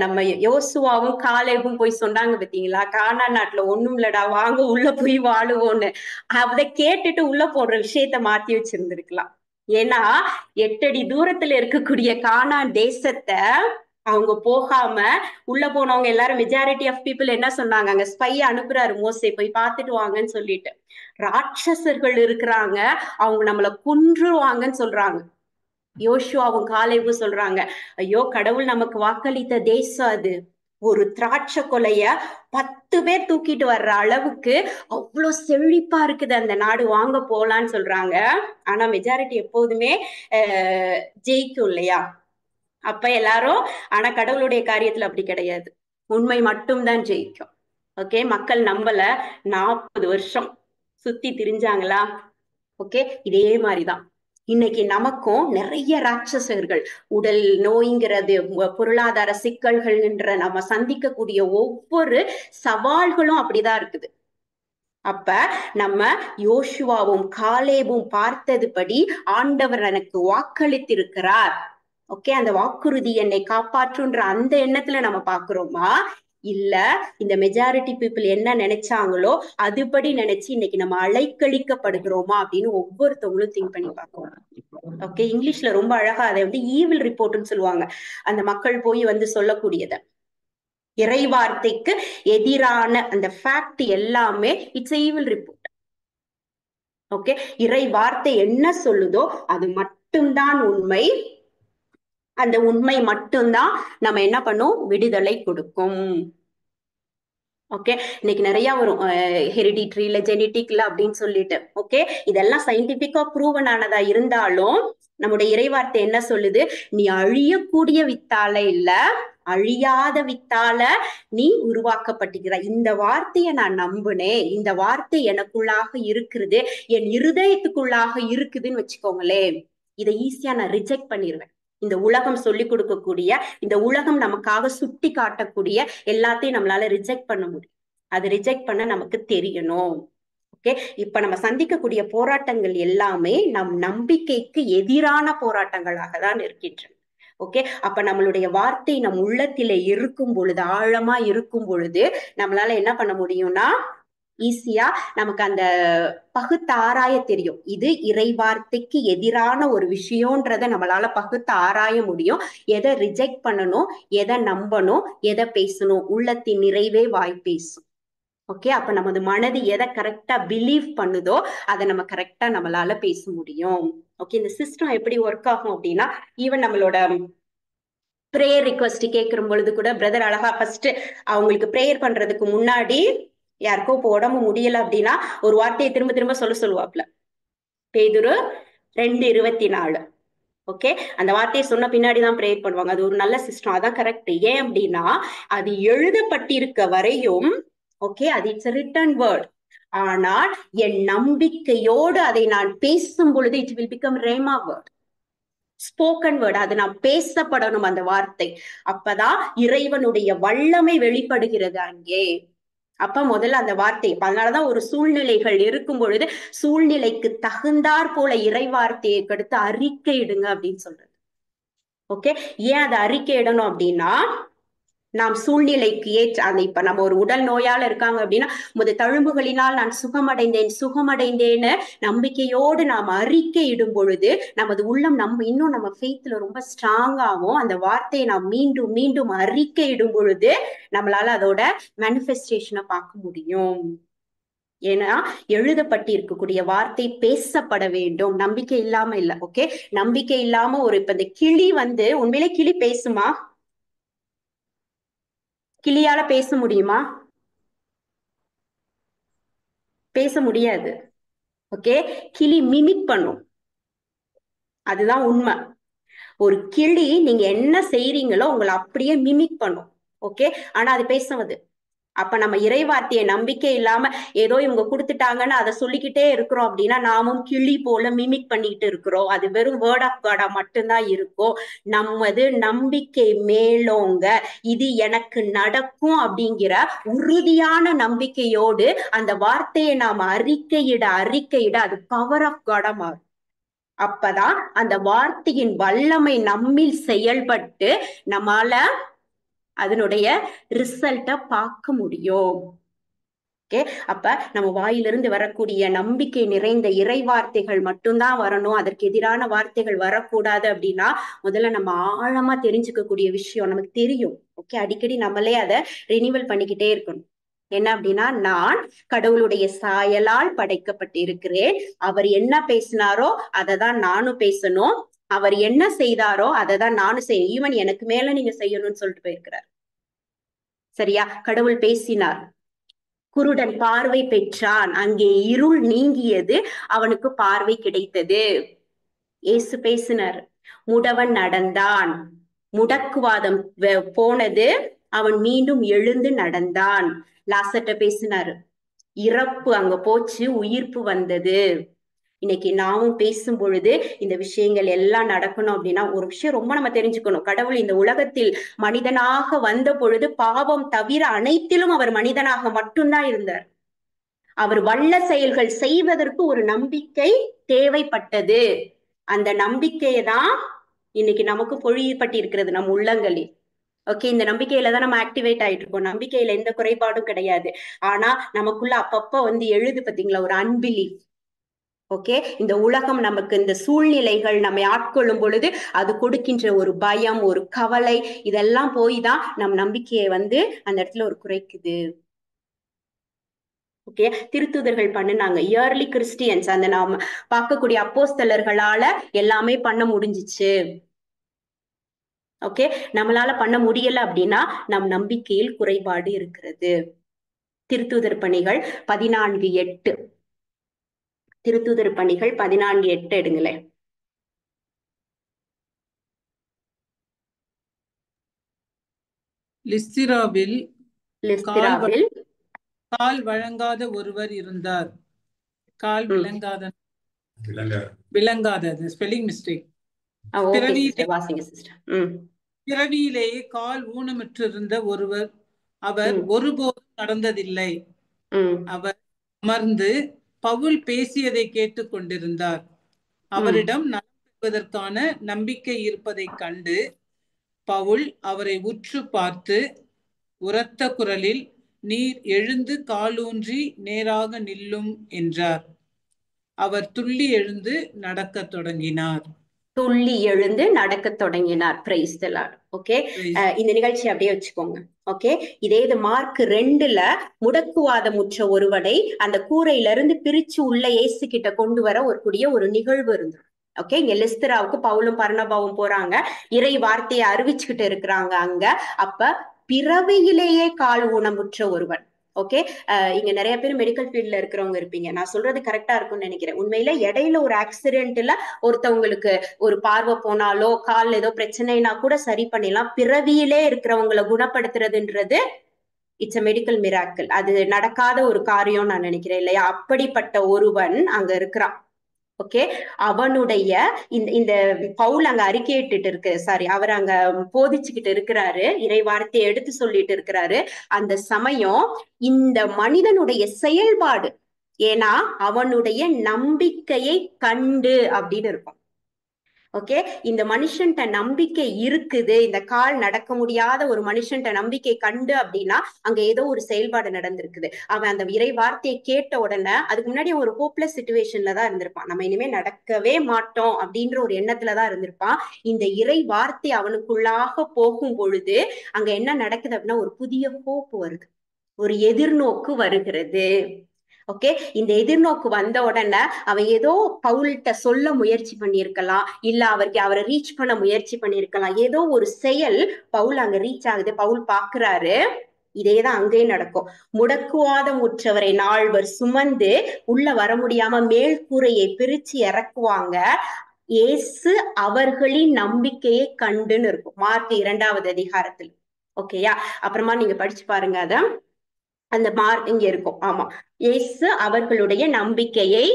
நம்ம யோசுவாவும் காலேபும் போய் சொன்னாங்க பாத்தீங்களா, கானான் நாட்டுல ஒண்ணும் இல்லடா, வாங்க உள்ள போய் வாழுவோன்னு. அதை கேட்டுட்டு உள்ள போடுற விஷயத்த மாத்தி வச்சிருந்திருக்கலாம். ஏன்னா 8 அடி தூரத்துல இருக்கக்கூடிய கானான் தேசத்தை அவங்க போகாம உள்ள போனவங்க எல்லாரும், மெஜாரிட்டி ஆஃப் பீப்புள் என்ன சொன்னாங்க, அங்க ஸ்பை அனுப்புறாரு மோசே, போய் பார்த்துட்டு வாங்கன்னு சொல்லிட்டு. ராட்சசர்கள் இருக்கிறாங்க, அவங்க நம்மள கொன்றுவாங்கன்னு சொல்றாங்க. யோசுவாவும் காலேபும் சொல்றாங்க, ஐயோ கடவுள் நமக்கு வாக்களித்த தேசம் அது, ஒரு திராட்சை கொலைய 10 பேர் தூக்கிட்டு வர்ற அளவுக்கு அவ்வளவு செழிப்பா இருக்குது அந்த நாடு, வாங்க போலான்னு சொல்றாங்க. ஆனா மெஜாரிட்டி எப்போதுமே ஜெயிக்கும் இல்லையா? அப்ப எல்லாரும், ஆனா கடவுளுடைய காரியத்துல அப்படி கிடையாது, உண்மை மட்டும்தான் ஜெயிக்கும். ஓகே, மக்கள் நம்பல, 40 வருஷம் சுத்தி திரிஞ்சாங்களா? ஓகே, இதே மாதிரிதான் இன்னைக்கு நமக்கும் நிறைய ராட்சசர்கள், உடல் நோய்ங்கிறது, பொருளாதார சிக்கல்கள் என்ற நம்ம சந்திக்கக்கூடிய ஒவ்வொரு சவால்களும் அப்படிதான் இருக்குது. அப்ப நம்ம யோசுவாவும் காலேபும் பார்த்ததுபடி ஆண்டவர் எனக்கு வாக்களித்திருக்கிறார். ஓகே, அந்த வாக்குறுதி என்னை காப்பாற்றுன்ற அந்த எண்ணத்துல நம்ம பாக்குறோமா, இல்ல இந்த மெஜாரிட்டி பீப்புள் என்ன நினைச்சாங்களோ அதுபடி நினைச்சு இன்னைக்கு நம்ம அலைக்கழிக்கப்படுகிறோமா அப்படின்னு ஒவ்வொருத்தவங்களும் திங்க் பண்ணி பார்க்கணும். ஓகே, இங்கிலீஷ்ல ரொம்ப அழகா அதை ஈவில் ரிப்போர்ட்னு சொல்லுவாங்க. அந்த மக்கள் போய் சொல்லக்கூடியத, இறை வார்த்தைக்கு எதிரான அந்த ஃபேக்ட் எல்லாமே இட்ஸ் ஈவில் ரிப்போர்ட். ஓகே, இறை வார்த்தை என்ன சொல்லுதோ அது மட்டும்தான் உண்மை. அந்த உண்மை மட்டும்தான் நம்ம என்ன பண்ணும், விடுதலை கொடுக்கும். ஓகே, இன்னைக்கு நிறைய வரும் ஹெரிடிட்ரி இல்ல ஜெனட்டிக்ல அப்படின்னு சொல்லிட்டு. ஓகே, இதெல்லாம் சயின்டிபிக்கா ப்ரூவன் ஆனதா இருந்தாலும் நம்முடைய இறைவார்த்தை என்ன சொல்லுது, நீ அழியக்கூடிய வித்தால இல்ல, அழியாத வித்தால நீ உருவாக்கப்பட்டிருக்கிறாய். இந்த வார்த்தையை நான் நம்புனேன், இந்த வார்த்தை எனக்குள்ளாக இருக்குது, என் இருதயத்துக்குள்ளாக இருக்குதுன்னு வச்சுக்கோங்களேன், இதை ஈஸியா நான் ரிஜெக்ட் பண்ணிடுவேன். இந்த உலகம் சொல்லி கொடுக்கக்கூடிய, இந்த உலகம் நமக்காக சுட்டி காட்டக்கூடிய எல்லாத்தையும் நம்மளால ரிஜெக்ட் பண்ண முடியும். அது ரிஜெக்ட் பண்ண நமக்கு தெரியணும். ஓகே, இப்ப நம்ம சந்திக்கக்கூடிய போராட்டங்கள் எல்லாமே நம் நம்பிக்கைக்கு எதிரான போராட்டங்களாக தான் இருக்கின்றன. ஓகே, அப்ப நம்மளுடைய வார்த்தை நம் உள்ளத்திலே இருக்கும் பொழுது, ஆழமா இருக்கும் பொழுது நம்மளால என்ன பண்ண முடியும்னா, ஈஸியா நமக்கு அந்த பகுத்து ஆராய தெரியும். இது இறை வார்த்தைக்கு எதிரான ஒரு விஷயம்ன்றத நம்மளால பகுத்து ஆராய முடியும். எதை ரிஜெக்ட் பண்ணணும், எதை நம்பணும், எதை பேசணும், உள்ளத்தின் நிறைவே வாய் பேசும். ஓகே, அப்ப நமது மனது எதை கரெக்டா பிலீவ் பண்ணுதோ அதை நம்ம கரெக்டா நம்மளால பேச முடியும். ஓகே, இந்த சிஸ்டம் எப்படி ஒர்க் ஆகும் அப்படின்னா, ஈவன் நம்மளோட ப்ரேயர் ரிக்வெஸ்ட் கேட்கிற பொழுது கூட பிரதர் அழகா ஃபர்ஸ்ட் அவங்களுக்கு ப்ரேயர் பண்றதுக்கு முன்னாடி யாருக்கோ இப்போ உடம்பு முடியல அப்படின்னா ஒரு வார்த்தையை திரும்ப திரும்ப சொல்லுவாப்ல. பேதுரு 2:24. ஓகே, அந்த வார்த்தையை சொன்ன பின்னாடிதான் ப்ரேயர் பண்ணுவாங்க. அது ஒரு நல்ல சிஸ்டம், அதான் கரெக்ட். ஏன் அப்படின்னா அது எழுதப்பட்டிருக்க வரையும், ஓகே, அது இட்ஸ் ரிட்டன் வேர்ட். ஆனால் என் நம்பிக்கையோடு அதை நான் பேசும் பொழுது it will become rhema word, spoken word. அது நாம் பேசப்படணும் அந்த வார்த்தை. அப்பதான் இறைவனுடைய வல்லமை வெளிப்படுகிறது அங்கே. அப்ப முதல்ல அந்த வார்த்தை, அதனாலதான் ஒரு சூழ்நிலைகள் இருக்கும் பொழுது சூழ்நிலைக்கு தகுந்தாற் போல இறை வார்த்தையை கொடுத்து அறிக்கை இடுங்க அப்படின்னு சொல்றது. ஓகே, ஏன் அதை அறிக்கை இடணும் அப்படின்னா, நாம் சூழ்நிலைக்கு ஏற்ற அந்த, இப்ப நம்ம ஒரு உடல் நோயால இருக்காங்க அப்படின்னா தழும்புகளினால் நான் சுகமடைந்தேன்னு நம்பிக்கையோடு நாம் அறிக்கை இடும் பொழுது நமது உள்ளம் இன்னும் நம்ம ஃபெய்த்ல ரொம்ப ஸ்ட்ராங்காகவும் அந்த வார்த்தையை நாம் மீண்டும் மீண்டும் அறிக்கை இடும் பொழுது நம்மளால அதோட மேனிஃபெஸ்டேஷனை பார்க்க முடியும். ஏன்னா எழுதப்பட்டு இருக்கக்கூடிய வார்த்தை பேசப்பட வேண்டும், நம்பிக்கை இல்லாம இல்ல. ஓகே, நம்பிக்கை இல்லாம இப்ப இந்த கிளி உண்மையிலே கிளி பேசுமா? கிளியால பேச முடியுமா? பேச முடியாது. ஓகே, கிளி மிமிக் பண்ணும், அதுதான் உண்மை. ஒரு கிளி நீங்க என்ன செய்றீங்களோ உங்களை அப்படியே மிமிக் பண்ணும். ஓகே, ஆனா அது பேசுவது. அப்ப நம்ம இறை வார்த்தையை நம்பிக்கை இல்லாம ஏதோ இவங்க கொடுத்துட்டாங்கன்னு அதை சொல்லிக்கிட்டே இருக்கிறோம் அப்படின்னா நாமும் கிளி போல மிமிக் பண்ணிட்டு இருக்கிறோம். அது வெறும் வேர்ட் ஆஃப் காடா மட்டும்தான் இருக்கும். நமது நம்பிக்கை மேலோங்க, இது எனக்கு நடக்கும் அப்படிங்கிற உறுதியான நம்பிக்கையோடு அந்த வார்த்தையை நாம் அறிக்கையிட அது பவர் ஆஃப் காடா மாறும். அப்பதான் அந்த வார்த்தையின் வல்லமை நம்மில் செயல்பட்டு நம்மால அதனுடைய ரிசல்ட்டை பார்க்க முடியும். ஓகே, அப்ப நம்ம வாயிலிருந்து வரக்கூடிய நம்பிக்கை நிறைந்த இறை வார்த்தைகள் மட்டும்தான் வரணும், அதற்கு எதிரான வார்த்தைகள் வரக்கூடாது. அப்படின்னா முதல்ல நம்ம ஆழமா தெரிஞ்சுக்கக்கூடிய விஷயம் நமக்கு தெரியும். ஓகே, அடிக்கடி நம்மளே அதை ரினிவல் பண்ணிக்கிட்டே இருக்கணும். என்ன அப்படின்னா, நான் கடவுளுடைய சாயலால் படைக்கப்பட்டு இருக்கிறேன். அவர் என்ன பேசினாரோ அதை தான் நானும் பேசணும், அவர் என்ன செய்தாரோ அதை தான் நானும் செய்யணும். ஈவன் எனக்கு மேல நீங்க செய்யணும்னு சொல்லிட்டு போயிருக்கிறார். சரியா? கடவுள் பேசினார், குருடன் பார்வை பெற்றான், அங்கே இருள் நீங்கியது, அவனுக்கு பார்வை கிடைத்தது. இயேசு பேசினார், முடவன் நடந்தான், முடக்குவாதம் போனது, அவன் மீண்டும் எழுந்து நடந்தான். லாசர்ட்ட பேசினாரு, இறப்பு அங்க போச்சு, உயிர்ப்பு வந்தது. இன்னைக்கு நாமும் பேசும் பொழுது இந்த விஷயங்கள் எல்லாம் நடக்கணும் அப்படின்னா ஒரு விஷயம் ரொம்ப நம்ம தெரிஞ்சுக்கணும். கடவுள் இந்த உலகத்தில் மனிதனாக வந்த பொழுது பாவம் தவிர அனைத்திலும் அவர் மனிதனாக மட்டும்தான் இருந்தார். அவர் வல்ல செயல்கள் செய்வதற்கு ஒரு நம்பிக்கை தேவைப்பட்டது. அந்த நம்பிக்கையை தான் இன்னைக்கு நமக்கு பொழியப்பட்டு இருக்கிறது நம் உள்ளங்களில். ஓகே, இந்த நம்பிக்கையில தான் நம்ம ஆக்டிவேட் ஆயிட்டு இருக்கோம். நம்பிக்கையில எந்த குறைபாடும் கிடையாது. ஆனா நமக்குள்ள அப்பப்ப வந்து எழுது பாத்தீங்களா ஒரு அன்பிலீஃப். ஓகே, இந்த உலகம் நமக்கு இந்த சூழ்நிலைகள் நம்மை ஆட்கொள்ளும் பொழுது அது கொடுக்கின்ற ஒரு பயம், ஒரு கவலை, இதெல்லாம் போய் தான் நம் நம்பிக்கையை வந்து அந்த இடத்துல ஒரு குறைக்குது. ஓகே, திருத்தூதர்கள் பண்ணுனாங்க. இயர்லி கிறிஸ்டியன்ஸ், அந்த நாம பார்க்கக்கூடிய அப்போஸ்தலர்களால எல்லாமே பண்ண முடிஞ்சிச்சு. ஓகே, நம்மளால பண்ண முடியல அப்படின்னா நம் நம்பிக்கையில் குறைபாடு இருக்கிறது. திருத்தூதர் பணிகள் 14:8. திருத்தூதர் பணிகள் 14:8 எடுங்களேன். லிஸ்திராவில் லிஸ்திராவில் கால் வழங்காத ஒருவர் இருந்தார். கால் விளங்காதது ஸ்பெல்லிங் மிஸ்டேக். பிறவியிலேயே கால் ஊனமுற்றிருந்த ஒருவர், அவர் ஒருபோதும் நடந்ததில்லை. அவர் அமர்ந்து பவுல் பேசியதை கேட்டுக் கொண்டிருந்தார். அவரிடம் நலம் பெறுவதற்கான நம்பிக்கை இருப்பதை கண்டு பவுல் அவரை உற்று பார்த்து உரத்த குரலில், நீர் எழுந்து காலூன்றி நேராக நில்லும் என்றார். அவர் துள்ளி எழுந்து நடக்கத் தொடங்கினார். Price the Lord. ஓகே, இந்த நிகழ்ச்சி அப்படியே வச்சுக்கோங்க. ஓகே, இதே இது மார்க் 2ல முடக்குவாதமுற்ற ஒருவனை அந்த கூரையிலிருந்து பிரிச்சு உள்ள இயேசு கிட்ட கொண்டு வர ஒரு நிகழ்வு இருந்தது. ஓகே, இங்க லிஸ்திராவுக்கு பவுலும் பர்னபாவும் போறாங்க, இறை வார்த்தையை அறிவிச்சுக்கிட்டு இருக்கிறாங்க அங்க. அப்ப பிறவியிலேயே கால் ஊனமுற்ற ஒருவன். ஓகே, இங்க நிறைய பேர் மெடிக்கல் ஃபீல்ட்ல இருக்கிறவங்க இருப்பீங்க. நான் சொல்றது கரெக்டா இருக்கும்னு நினைக்கிறேன். உண்மையில இடையில ஒரு ஆக்சிடென்ட்ல ஒருத்தவங்களுக்கு ஒரு பார்வை போனாலோ கால் ஏதோ பிரச்சனைனா கூட சரி பண்ணிடலாம். பிறவியிலே இருக்கிறவங்களை குணப்படுத்துறதுன்றது இட்ஸ் அ மெடிக்கல் மிராக்கிள். அது நடக்காத ஒரு காரியம் நான் நினைக்கிறேன் இல்லையா? அப்படிப்பட்ட ஒருவன் அங்க இருக்கிறான். ஓகே, அவனுடைய இந்த பவுல் அங்க அறிக்கையிட்டு இருக்கு, சாரி, அவர் அங்க போதிச்சுக்கிட்டு இருக்கிறாரு, இறை வார்த்தையை எடுத்து சொல்லிட்டு இருக்கிறாரு. அந்த சமயம் இந்த மனிதனுடைய செயல்பாடு, ஏன்னா அவனுடைய நம்பிக்கையை கண்டு அப்படின்னு இருக்கும். ஓகே, இந்த மனுஷன்ட்ட நம்பிக்கை இருக்குது, இந்த கால் நடக்க முடியாத ஒரு மனுஷன்ட்ட நம்பிக்கை கண்டு அப்படின்னா அங்க ஏதோ ஒரு செயல்பாடு நடந்திருக்குது. அவன் அந்த இறை வார்த்தையை கேட்ட உடனே, அதுக்கு முன்னாடி ஒரு ஹோப்லெஸ் சிச்சுவேஷன்ல தான் இருந்திருப்பான். நம்ம இனிமே நடக்கவே மாட்டோம் அப்படின்ற ஒரு எண்ணத்துலதான் இருந்திருப்பான். இந்த இறை வார்த்தை அவனுக்குள்ளாக போகும் பொழுது அங்க என்ன நடக்குது அப்படின்னா ஒரு புதிய ஹோப் வருது, ஒரு எதிர்நோக்கு வருகிறது. ஓகே, இந்த எதிர்நோக்கு வந்த உடனே அவன் ஏதோ பவுல்கிட்ட சொல்ல முயற்சி பண்ணியிருக்கலாம், இல்ல அவரை ரீச் பண்ண முயற்சி பண்ணியிருக்கலாம். ஏதோ ஒரு செயல் பவுல் அங்க ரீச் ஆகுது. பவுல் பாக்குறாரு, இதேதான் அங்கேயும் நடக்கும். முடக்குவாதம் உற்றவரை நால்வர் சுமந்து உள்ள வர முடியாம மேல்கூரையை பிரிச்சு இறக்குவாங்க. இயேசு அவர்களின் நம்பிக்கையை கண்டுன்னு இருக்கும் மார்க் 2வது அதிகாரத்தில். ஓகேயா, அப்புறமா நீங்க படிச்சு பாருங்க, அத அந்த மார்க் இங்க இருக்கும். ஆமா, இயேசு அவர்களுடைய நம்பிக்கையை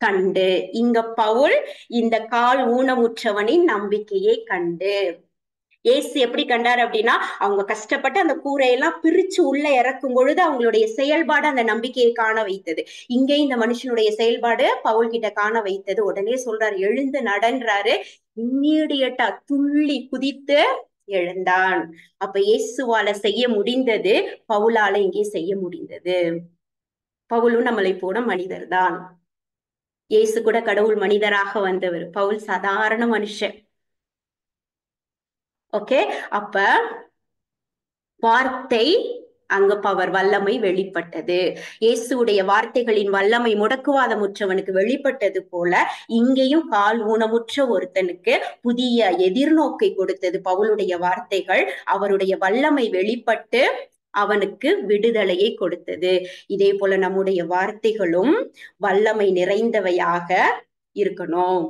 கண்டு. இங்க பவுல் இந்த கால் ஊனமுற்றவனின் நம்பிக்கையை கண்டு. இயேசு எப்படி கண்டாரு அப்படின்னா, அவங்க கஷ்டப்பட்டு அந்த கூரையெல்லாம் பிரிச்சு உள்ள இறக்கும் பொழுது அவங்களுடைய செயல்பாடு அந்த நம்பிக்கையை காண வைத்தது. இங்கே இந்த மனுஷனுடைய செயல்பாடு பவுல் கிட்ட காண வைத்தது. உடனே சொல்றாரு, எழுந்து நடன்றாரு. இம்மீடியட்டா துள்ளி குதித்து எழுந்தான். அப்ப இயேசுவால செய்ய முடிந்தது பவுலால இங்கே செய்ய முடிந்தது. பவுலும் நம்மளை போன மனிதர் தான். இயேசு கூட கடவுள் மனிதராக வந்தவர், பவுல் சாதாரண மனுஷன். ஓகே, அப்ப வார்த்தை அங்க பவர் வல்லமை வெளிப்பட்டது. இயேசுடைய வார்த்தைகளின் வல்லமை முடக்குவாதமுற்றவனுக்கு வெளிப்பட்டது போல இங்கேயும் கால் ஊனமுற்ற ஒருத்தனுக்கு புதிய எதிர்நோக்கை கொடுத்தது பவுலுடைய வார்த்தைகள். அவருடைய வல்லமை வெளிப்பட்டு அவனுக்கு விடுதலையை கொடுத்தது. இதே போல நம்முடைய வார்த்தைகளும் வல்லமை நிறைந்தவையாக இருக்கணும்.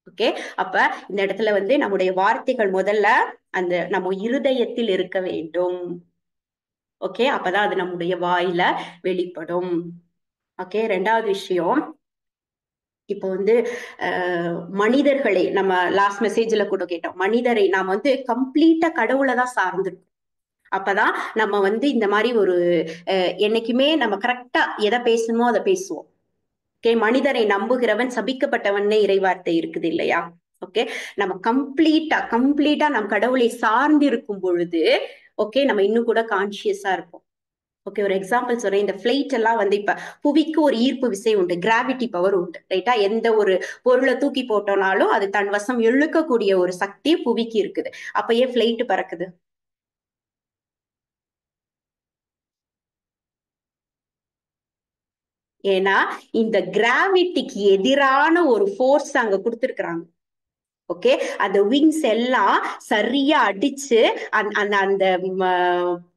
ஓகே, அப்ப இந்த இடத்துல வந்து நம்முடைய வார்த்தைகள் முதல்ல அந்த நம்ம இருதயத்தில் இருக்க வேண்டும். ஓகே, அப்பதான் அது நம்முடைய வாயில வெளிப்படும். ஓகே, 2வது விஷயம், இப்போ வந்து மனிதர்களை நம்ம லாஸ்ட் மெசேஜ்ல கூட கேட்டோம், மனிதரை நாம் வந்து கம்ப்ளீட்டா கடவுளை தான் சார்ந்திருக்கோம். அப்பதான் நம்ம வந்து இந்த மாதிரி ஒரு என்னைக்குமே நம்ம கரெக்டா எதை பேசணுமோ அதை பேசுவோம். ஓகே, மனிதனை நம்புகிறவன் சபிக்கப்பட்டவன்னு இறைவார்த்தை இருக்குது இல்லையா? ஓகே, நம்ம கம்ப்ளீட்டா நம்ம கடவுளை சார்ந்து இருக்கும் பொழுது ஓகே நம்ம இன்னும் கூட கான்சியஸா இருப்போம். ஓகே, ஒரு எக்ஸாம்பிள் சொல்றேன். இந்த பிளைட் எல்லாம் வந்து இப்ப புவிக்கு ஒரு ஈர்ப்பு விசை உண்டு, கிராவிட்டி பவர் உண்டு, ரைட்டா? எந்த ஒரு பொருளை தூக்கி போட்டோம்னாலும் அது தன் வசம் இழுக்கக்கூடிய ஒரு சக்தி புவிக்கு இருக்குது. அப்ப ஏன் பிளைட் பறக்குது? ஏன்னா இந்த கிராவிட்டிக்கு எதிரான ஒரு ஃபோர்ஸ் அங்க கொடுத்துருக்குறாங்க. ஓகே, அந்த விங்ஸ் எல்லாம் சரியா அடிச்சு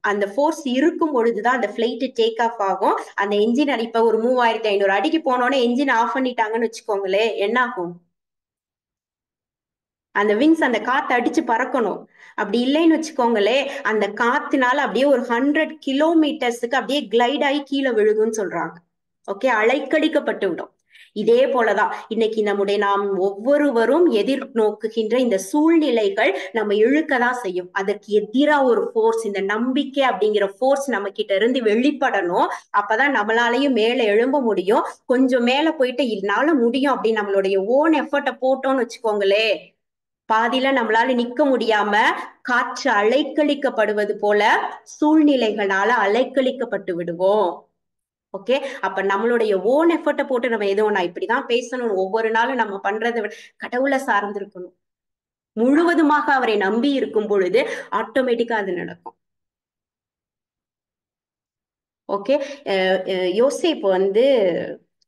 அந்த ஃபோர்ஸ் இருக்கும் பொழுதுதான் அந்த பிளைட் டேக் ஆஃப் ஆகும். அந்த என்ஜின் இப்ப ஒரு 3500 அடிக்கு போனோன்னு என்ஜின் ஆஃப் பண்ணிட்டாங்கன்னு வச்சுக்கோங்களே, என்ன ஆகும்? அந்த விங்ஸ் அந்த காத்து அடிச்சு பறக்கணும். அப்படி இல்லைன்னு வச்சுக்கோங்களே, அந்த காத்துனால அப்படியே ஒரு 100 கிலோமீட்டர்ஸுக்கு அப்படியே கிளைட் ஆகி கீழே விழுகும்னு சொல்றாங்க. ஓகே, அலைக்கழிக்கப்பட்டு விடும். இதே போலதான் இன்னைக்கு நாம் ஒவ்வொருவரும் எதிர்நோக்குகின்ற இந்த சூழ்நிலைகள் நம்ம இழுக்கதான் செய்யும். அதற்கு எதிராக ஒரு ஃபோர்ஸ், இந்த நம்பிக்கை அப்படிங்கிற ஃபோர்ஸ் நம்ம கிட்ட இருந்து வெளிப்படணும். அப்பதான் நம்மளாலையும் மேல எழும்ப முடியும். கொஞ்சம் மேல போயிட்டு என்னால முடியும் அப்படின்னு நம்மளுடைய ஓன் எஃபர்ட்டை போட்டோம்னு வச்சுக்கோங்களே, பாதியில நம்மளால நிக்க முடியாம காற்று அலைக்கழிக்கப்படுவது போல சூழ்நிலைகளால அலைக்கழிக்கப்பட்டு விடுவோம். ஓகே, அப்ப நம்மளுடைய ஓன் எஃபர்ட்டை போட்டு நம்ம எதுவும் நான் இப்படிதான் பேசணும் ஒவ்வொரு நாளும் நம்ம பண்றதை விட கடவுளை சார்ந்து இருக்கணும். முழுவதுமாக அவரை நம்பி இருக்கும் பொழுது ஆட்டோமேட்டிக்கா அது நடக்கும். ஓகே, யோசேப்பு வந்து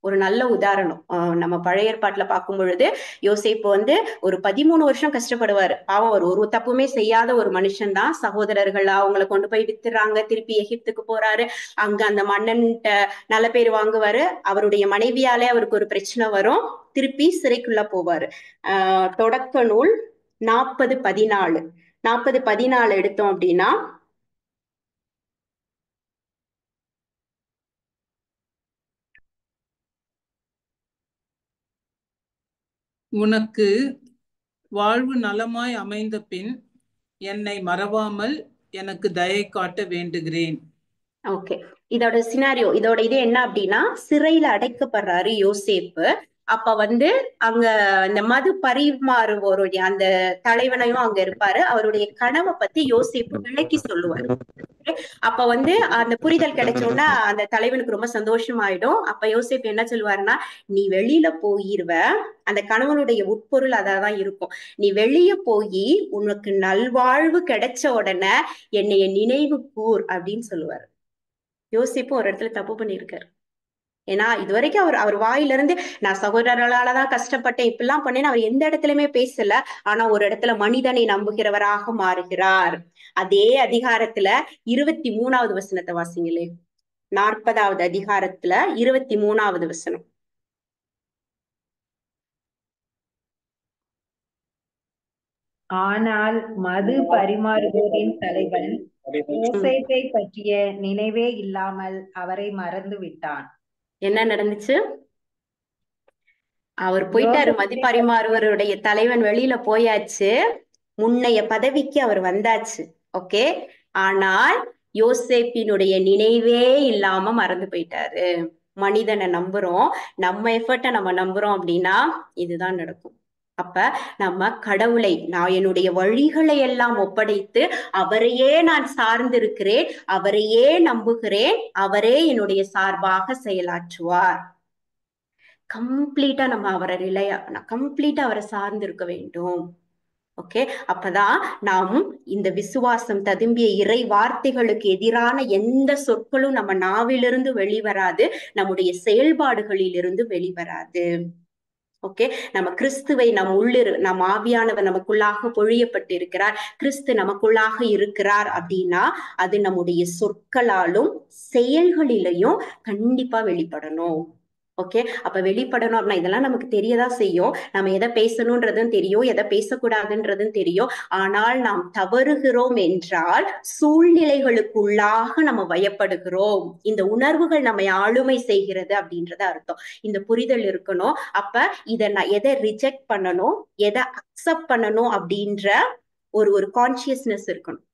ஒரு நல்ல உதாரணம். நம்ம பழைய ஏற்பாட்டுல பார்க்கும் பொழுது யோசேப்பு வந்து ஒரு 13 வருஷம் கஷ்டப்படுவாரு. பாவம், ஒரு தப்புமே செய்யாத ஒரு மனுஷன் தான். சகோதரர்கள் அவங்களை கொண்டு போய் வித்துறாங்க, திருப்பி எகிப்துக்கு போறாரு. அங்க அந்த மன்னன்ட்ட நல்ல பேர் வாங்குவாரு. அவருடைய மனைவியாலே அவருக்கு ஒரு பிரச்சனை வரும், திருப்பி சிறைக்குள்ள போவாரு. தொடக்க நூல் 40:14 எடுத்தோம் அப்படின்னா, உனக்கு வாழ்வு நலமாய் அமைந்த பின் என்னை மறவாமல் எனக்கு தயை காட்ட வேண்டுகிறேன். ஓகே, இதோட சினாரியோ, இதோட இது என்ன அப்படின்னா, சிறையில அடைக்கப்படுறாரு யோசேப்பு. அப்ப வந்து அங்க இந்த மது பரிமாறுவோருடைய அந்த தலைவனையும் அங்க இருப்பாரு. அவருடைய கனவை பத்தி யோசேப்பு விளக்கி சொல்லுவாரு. அப்ப வந்து அந்த புரிதல் கிடைச்சோன்னா அந்த தலைவனுக்கு ரொம்ப சந்தோஷமாயிடும். அப்ப யோசேப்பு என்ன சொல்லுவாருன்னா, நீ வெளியில போயிருவ, அந்த கணவனுடைய உட்பொருள் அதான் இருக்கும். நீ வெளிய போய் உனக்கு நல்வாழ்வு கிடைச்ச உடனே என்னைய நினைவு கூர் அப்படின்னு சொல்லுவாரு. யோசிப்பு ஒரு இடத்துல தப்பு பண்ணியிருக்காரு. ஏன்னா இது வரைக்கும் அவர் வாயிலிருந்து நான் சகோதரர்களாலதான் கஷ்டப்பட்டேன், இப்படிலாம் பண்ணேன்னு அவர் எந்த இடத்துலயுமே பேசல. ஆனா ஒரு இடத்துல மனிதனை நம்புகிறவராக மாறுகிறார். அதே அதிகாரத்துல 23வது வசனத்தை வாசிங்களே. 40வது அதிகாரத்துல 23வது வசனம். ஆனால் மது பரிமாறுவோரின் தலைவன் யோசேப்பை பற்றிய நினைவே இல்லாமல் அவரை மறந்து விட்டான். என்ன நடந்துச்சு? அவர் போயிட்டாரு, மது பரிமாறுவருடைய தலைவன் வெளியில போயாச்சு, முன்னைய பதவிக்கு அவர் வந்தாச்சு. ஓகே, ஆனால் யோசேப்பினுடைய நினைவே இல்லாம மறந்து போயிட்டாரு. மனிதனை நம்புறோம், நம்ம எஃபர்ட்டை நம்ம நம்புறோம் அப்படின்னா இதுதான் நடக்கும். அப்ப நம்ம கடவுளை, நான் என்னுடைய வழிகளை எல்லாம் ஒப்படைத்து அவரையே நான் சார்ந்திருக்கிறேன், அவரையே நம்புகிறேன், அவரே என்னுடைய சார்பாக செயலாற்றுவார். கம்ப்ளீட்டா நம்ம அவரை கம்ப்ளீட்டா அவரை சார்ந்து இருக்க வேண்டும். ஓகே, அப்பதான் நாம் இந்த விசுவாசம் ததும்பிய இறை வார்த்தைகளுக்கு எதிரான எந்த சொற்களும் நம்ம நாவிலிருந்து வெளிவராது, நம்முடைய செயல்பாடுகளிலிருந்து வெளிவராது. ஓகே, நம்ம கிறிஸ்துவை நம் ஆவியானவர் நமக்குள்ளாக பொழியப்பட்டு இருக்கிறார், கிறிஸ்து நமக்குள்ளாக இருக்கிறார் அப்படின்னா அது நம்முடைய சொற்களாலும் செயல்களிலையும் கண்டிப்பா வெளிப்படணும். ஓகே, அப்ப வெளிப்படணும் அப்படின்னா இதெல்லாம் நமக்கு தெரியதான் செய்யும். நம்ம எதை பேசணும்ன்றதும் தெரியும், எதை பேசக்கூடாதுன்றதும் தெரியும். ஆனால் நாம் தவறுகிறோம் என்றால் சூழ்நிலைகளுக்குள்ளாக நம்ம பயப்படுகிறோம். இந்த உணர்வுகள் நம்மை ஆளுமை செய்கிறது அப்படின்றது அர்த்தம். இந்த புரிதல் இருக்கணும். அப்ப இதை நான் எதை ரிஜெக்ட் பண்ணணும், எதை அக்செப்ட் பண்ணணும் அப்படின்ற ஒரு கான்சியஸ்னஸ் இருக்கணும்.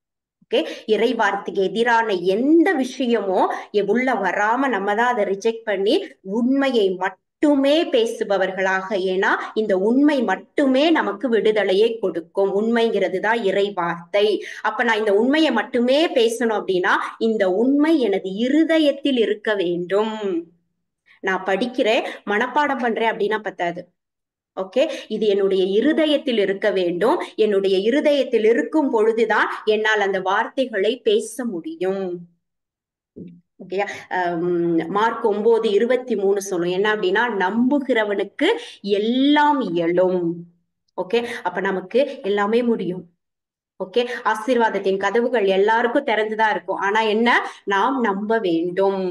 ஓகே, இறை வார்த்தைக்கு எதிரான எந்த விஷயமும் உள்ள வராம நம்ம தான் அதை ரிஜெக்ட் பண்ணி உண்மையை மட்டுமே பேசுபவர்களாக, ஏன்னா இந்த உண்மை மட்டுமே நமக்கு விடுதலையை கொடுக்கும். உண்மைங்கிறது தான் இறை வார்த்தை. அப்ப நான் இந்த உண்மையை மட்டுமே பேசணும் அப்படின்னா இந்த உண்மை எனது இருதயத்தில் இருக்க வேண்டும். நான் படிக்கிறேன், மனப்பாடம் பண்றேன் அப்படின்னா பத்தாது. ஓகே, இது என்னுடைய இருதயத்தில் இருக்க வேண்டும். என்னுடைய இருதயத்தில் இருக்கும் பொழுதுதான் என்னால் அந்த வார்த்தைகளை பேச முடியும். ஓகேயா? மார்க் 9:23 சொல்லும் என்ன அப்படின்னா, நம்புகிறவனுக்கு எல்லாம் இயலும். ஓகே, அப்ப நமக்கு எல்லாமே முடியும். ஓகே, ஆசீர்வாதத்தின் கதவுகள் எல்லாருக்கும் திறந்துதான் இருக்கும். ஆனா என்ன, நாம் நம்ப வேண்டும்.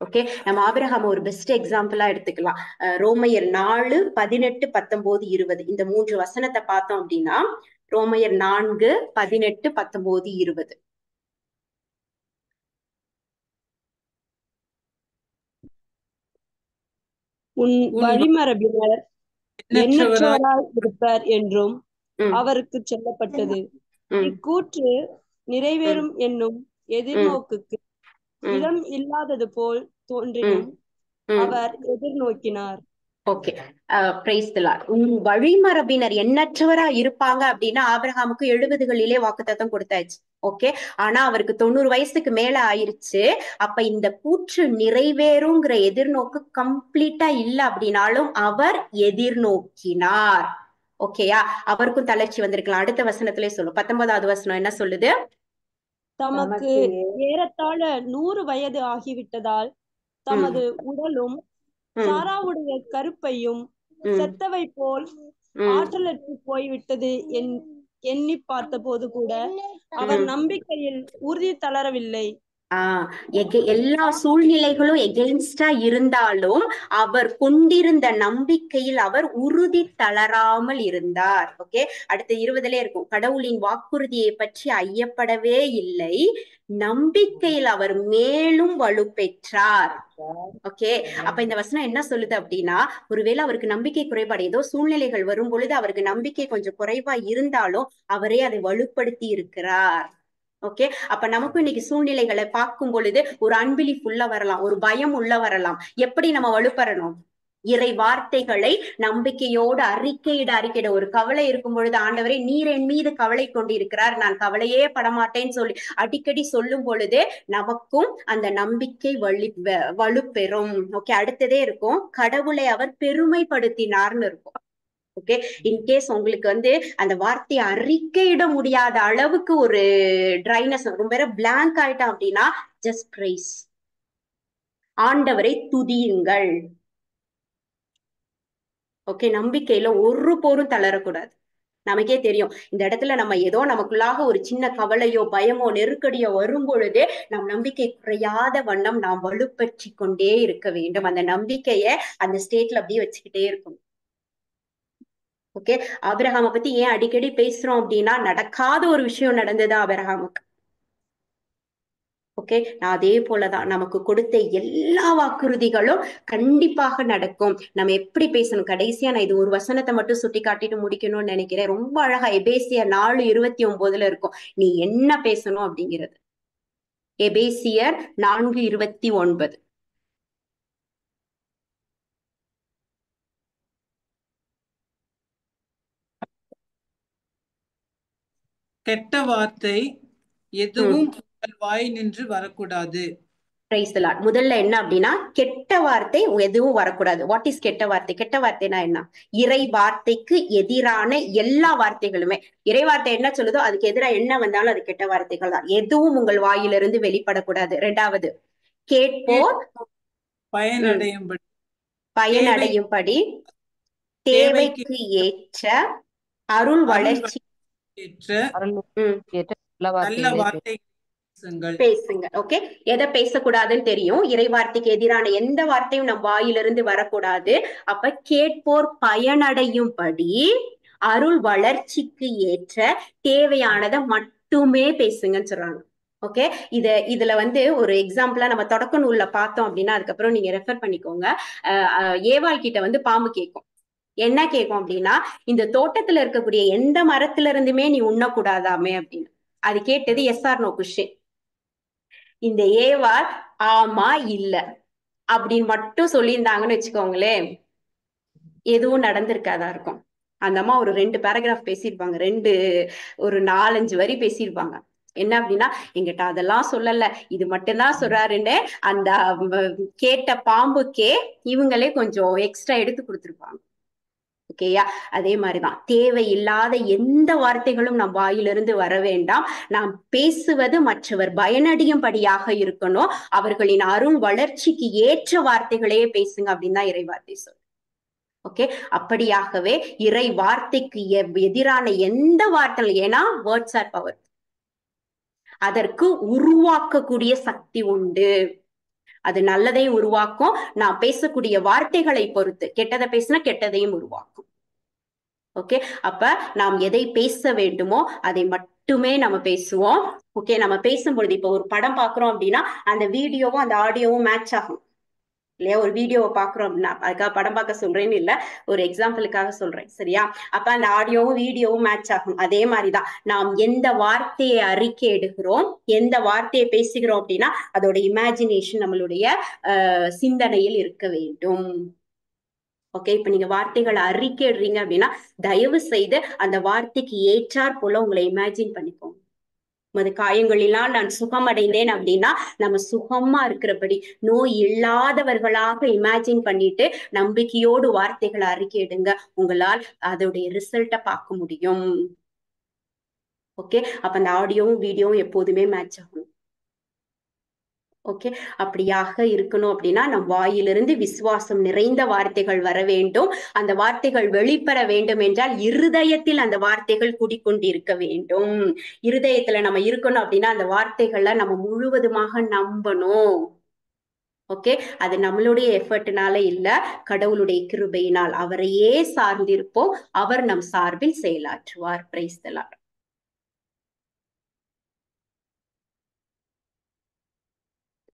ஓகே, நம்ம ஆபிரகாம் ஒரு பெஸ்ட் எக்ஸாம்பிளா எடுத்துக்கலாம். ரோமையர் 4:18-19-20 இந்த 3 வசனத்தை பார்த்தோம் அப்படின்னா, ரோமையர் 4:18-19-20. உன் உன் வழிமரபினர் எண்ணற்றவராய் எண்ணற்றவராய் இருப்பர் என்றும் ம், அவருக்கு சொல்லப்பட்டது. ம், இக்கூற்று ம், நிறைவேறும் என்னும் ம், எதிர்நோக்குக்கு ம், இடம் இல்லாதது போல் ம், தோன்றினும் ம். அவர் எதிர்நோக்கினார். Okay, praise the Lord. உன் வழிமரபினர் எண்ணற்றவரா இருப்பாங்க அப்படின்னா ஆபிரகாமுக்கு 70களிலே வாக்குத்தத்தம் கொடுத்தாச்சு. ஓகே, ஆனா அவருக்கு 90 வயசுக்கு மேல ஆயிருச்சு. அப்ப இந்த கூற்று நிறைவேறுங்கிற எதிர்நோக்கு கம்ப்ளீட்டா இல்ல அப்படின்னாலும் அவர் எதிர்நோக்கினார். ஓகேயா? அவருக்கும் தளர்ச்சி வந்திருக்கலாம். அடுத்த வசனத்திலே சொல்லும். 19வது வசனம் என்ன சொல்லுது? தமக்கு ஏறத்தாழ 100 வயது ஆகிவிட்டதால் ம், தமது உடலும் ம், சாராவுடைய கருப்பையும் ம், செத்தவை போல் ம், ஆற்றலற்று போய்விட்டது எண்ணி பார்த்தபோது கூட அவர் ம். நம்பிக்கையில் உறுதி தளரவில்லை. எல்லா சூழ்நிலைகளும் எகெயின்ஸ்டா இருந்தாலும் அவர் கொண்டிருந்த நம்பிக்கையில் அவர் உறுதி தளராமல் இருந்தார். ஓகே, அடுத்த 20லே இருக்கும். கடவுளின் வாக்குறுதியை பற்றி ஐயப்படவே இல்லை, நம்பிக்கையில் அவர் மேலும் வலுப்பெற்றார். ஓகே, அப்ப இந்த வசனம் என்ன சொல்லுது அப்படின்னா, ஒருவேளை அவருக்கு நம்பிக்கை குறைபாடு, ஏதோ சூழ்நிலைகள் வரும் பொழுது அவருக்கு நம்பிக்கை கொஞ்சம் குறைவா இருந்தாலும் அவரே அதை வலுப்படுத்தி இருக்கிறார். ஓகே, அப்ப நமக்கும் இன்னைக்கு சூழ்நிலைகளை பார்க்கும் பொழுது ஒரு அன்பிலீஃப் உள்ள வரலாம், ஒரு பயம் உள்ள வரலாம். எப்படி நம்ம வலுப்பெறணும்? இறை வார்த்தைகளை நம்பிக்கையோடு அறிக்கையிட ஒரு கவலை இருக்கும் பொழுது, ஆண்டவரே நீர் என் மீது கவலை கொண்டு இருக்கிறார், நான் கவலையே படமாட்டேன்னு சொல்லி அடிக்கடி சொல்லும் பொழுது நமக்கும் அந்த நம்பிக்கை வலுப்பெறும். ஓகே, அடுத்ததே இருக்கும், கடவுளை அவர் பெருமைப்படுத்தினார்னு இருக்கும். ஓகே, இன்கேஸ் உங்களுக்கு அந்த வார்த்தையை அறிக்கையிட முடியாத அளவுக்கு ஒரு ட்ரைனஸ், ரொம்ப பிளாங்க் ஆயிட்டான் அப்படின்னா ஜஸ்ட் பிரைஸ், ஆண்டவரை துதியுங்கள். ஓகே, நம்பிக்கையில ஒரு போரும் தளரக்கூடாது. நமக்கே தெரியும், இந்த இடத்துல நம்ம ஏதோ நமக்குள்ளாக ஒரு சின்ன கவலையோ பயமோ நெருக்கடியோ வரும் பொழுது நம் நம்பிக்கை குறையாத வண்ணம் நாம் வலுப்பற்றி கொண்டே இருக்க வேண்டும். அந்த நம்பிக்கைய அந்த ஸ்டேட்ல அப்படியே வச்சுக்கிட்டே இருக்கணும். ஓகே, ஆபிரகாமை பத்தி ஏன் அடிக்கடி பேசுறோம் அப்படின்னா, நடக்காத ஒரு விஷயம் நடந்தது ஆபிரகாமுக்கு. ஓகே, நான் அதே போலதான் நமக்கு கொடுத்த எல்லா வாக்குறுதிகளும் கண்டிப்பாக நடக்கும். நம்ம எப்படி பேசணும்? கடைசியா நான் இது ஒரு வசனத்தை மட்டும் சுட்டி காட்டிட்டு முடிக்கணும்னு நினைக்கிறேன். ரொம்ப அழகா எபேசியர் 4:29 இருக்கும் நீ என்ன பேசணும் அப்படிங்கிறது. எபேசியர் 4:29. கெட்ட வார்த்தை எதுவும் உங்கள் வாய் நின்று வரக்கூடாது. Price the Lord. முதல்ல என்ன அப்படின்னா, கெட்ட வார்த்தை எதுவும் வரக்கூடாது. வாட் இஸ் கெட்ட வார்த்தை? கெட்ட வார்த்தைனா என்ன? இறை வார்த்தைக்கு எதிரான எல்லா வார்த்தைகளுமே. இறை வார்த்தை என்ன சொல்லுதோ அதுக்கு எதிராக என்ன வந்தாலும் அது கெட்ட வார்த்தைகள் தான். எதுவும் உங்கள் வாயிலிருந்து வெளிப்படக்கூடாது. 2வது, கேட்போர் பயனடையும்படி தேவைக்கு ஏற்ற அருள் வளர்ச்சி நல்ல வார்த்தை பேசுங்க. ஓகே, எதை பேசக்கூடாதுன்னு தெரியும். இறை வார்த்தைக்கு எதிரான எந்த வார்த்தையும் நம் வாயிலிருந்து வரக்கூடாது. அப்ப கேட்போர் பயனடையும்படி அருள் வளர்ச்சிக்கு ஏற்ற தேவையானதை மட்டுமே பேசுங்கன்னு சொல்றாங்க. ஓகே, இதுல ஒரு எக்ஸாம்பிளா நம்ம தொடக்க நூல்ல பார்த்தோம் அப்படின்னா, அதுக்கப்புறம் நீங்க ரெஃபர் பண்ணிக்கோங்க. ஏவாள் கிட்ட பாம்பு கேட்கும். என்ன கேட்கும் அப்படின்னா, இந்த தோட்டத்துல இருக்கக்கூடிய எந்த மரத்துல இருந்துமே நீ உண்ணக்கூடாதாமே அப்படின்னு. அது கேட்டது எஸ் ஆர் நோ கொஸ்டின். இந்த ஏவார் ஆமா இல்ல அப்படின்னு மட்டும் சொல்லியிருந்தாங்கன்னு வச்சுக்கோங்களேன், எதுவும் நடந்திருக்காதா இருக்கும். அந்த அம்மா ஒரு 2 பேராகிராஃப் பேசியிருப்பாங்க, ஒரு 4-5 வரி பேசியிருப்பாங்க. என்ன அப்படின்னா, எங்கிட்ட அதெல்லாம் சொல்லல, இது மட்டும்தான் சொல்றாருன்னு அந்த கேட்ட பாம்புக்கே இவங்களே கொஞ்சம் எக்ஸ்ட்ரா எடுத்து கொடுத்துருப்பாங்க. ஓகேயா? அதே மாதிரிதான் தேவையில்லாத எந்த வார்த்தைகளும் நம் வாயிலிருந்து வர வேண்டாம். நாம் பேசுவது மற்றவர் பயனடையும்படியாக இருக்கணும். அவர்களின் அருள் வளர்ச்சிக்கு ஏற்ற வார்த்தைகளையே பேசுங்க அப்படின்னு தான் இறை வார்த்தை சொல்லு. ஓகே, அப்படியாகவே இறை வார்த்தைக்கு எதிரான எந்த வார்த்தை, ஏன்னா வேர்ட்ஸ் ஆர் பவர், அதற்கு உருவாக்கக்கூடிய சக்தி உண்டு. அது நல்லதையும் உருவாக்கும். நான் பேசக்கூடிய வார்த்தைகளை பொறுத்து கெட்டதை பேசினா கெட்டதையும் உருவாக்கும். ஓகே, அப்ப நாம் எதை பேச வேண்டுமோ அதை மட்டுமே நம்ம பேசுவோம். ஓகே, நம்ம பேசும்பொழுது இப்போ ஒரு படம் பாக்குறோம் அப்படின்னா அந்த வீடியோவும் அந்த ஆடியோவும் மேட்ச் ஆகும் இல்லையா? ஒரு வீடியோவை பாக்குறோம் அப்படின்னா, அதுக்காக படம் பார்க்க சொல்றேன்னு இல்ல, ஒரு எக்ஸாம்பிளுக்காக சொல்றேன், சரியா? அப்ப அந்த ஆடியோவும் வீடியோவும் மேட்ச் ஆகும். அதே மாதிரிதான் நாம் எந்த வார்த்தையை அறிக்கை எடுக்கிறோம், எந்த வார்த்தையை பேசுகிறோம் அப்படின்னா அதோட இமேஜினேஷன் நம்மளுடைய சிந்தனையில் இருக்க வேண்டும். ஓகே, இப்ப நீங்க வார்த்தைகளை அறிக்கைடுறீங்க அப்படின்னா தயவு செய்து அந்த வார்த்தைக்கு ஏற்றாற் போல உங்களை இமேஜின் பண்ணிக்கோங்க. மது காயங்களிலாம் நான் சுகமடைந்தேன் அப்படின்னா நம்ம சுகமா இருக்கிறபடி நோய் இல்லாதவர்களாக இமேஜின் பண்ணிட்டு நம்பிக்கையோடு வார்த்தைகளை அறிக்கையிடுங்க. உங்களால் அதோடைய ரிசல்ட்டை பார்க்க முடியும். ஓகே, அப்ப அந்த ஆடியோவும் வீடியோவும் எப்போதுமே மேட்ச் ஆகும். ஓகே, அப்படியாக இருக்கணும் அப்படின்னா நம் வாயிலிருந்து விசுவாசம் நிறைந்த வார்த்தைகள் வர வேண்டும். அந்த வார்த்தைகள் வெளிப்பெற வேண்டும் என்றால் இருதயத்தில் அந்த வார்த்தைகள் குடிக்கொண்டிருக்க வேண்டும். இருதயத்துல நம்ம இருக்கணும் அப்படின்னா அந்த வார்த்தைகளை நம்ம முழுவதுமாக நம்பணும். ஓகே, அது நம்மளுடைய எஃபர்ட்னால இல்ல, கடவுளுடைய கிருபையினால். அவரையே சார்ந்திருப்போம், அவர் நம் சார்பில் செயலாற்றுவார். Price the Lord.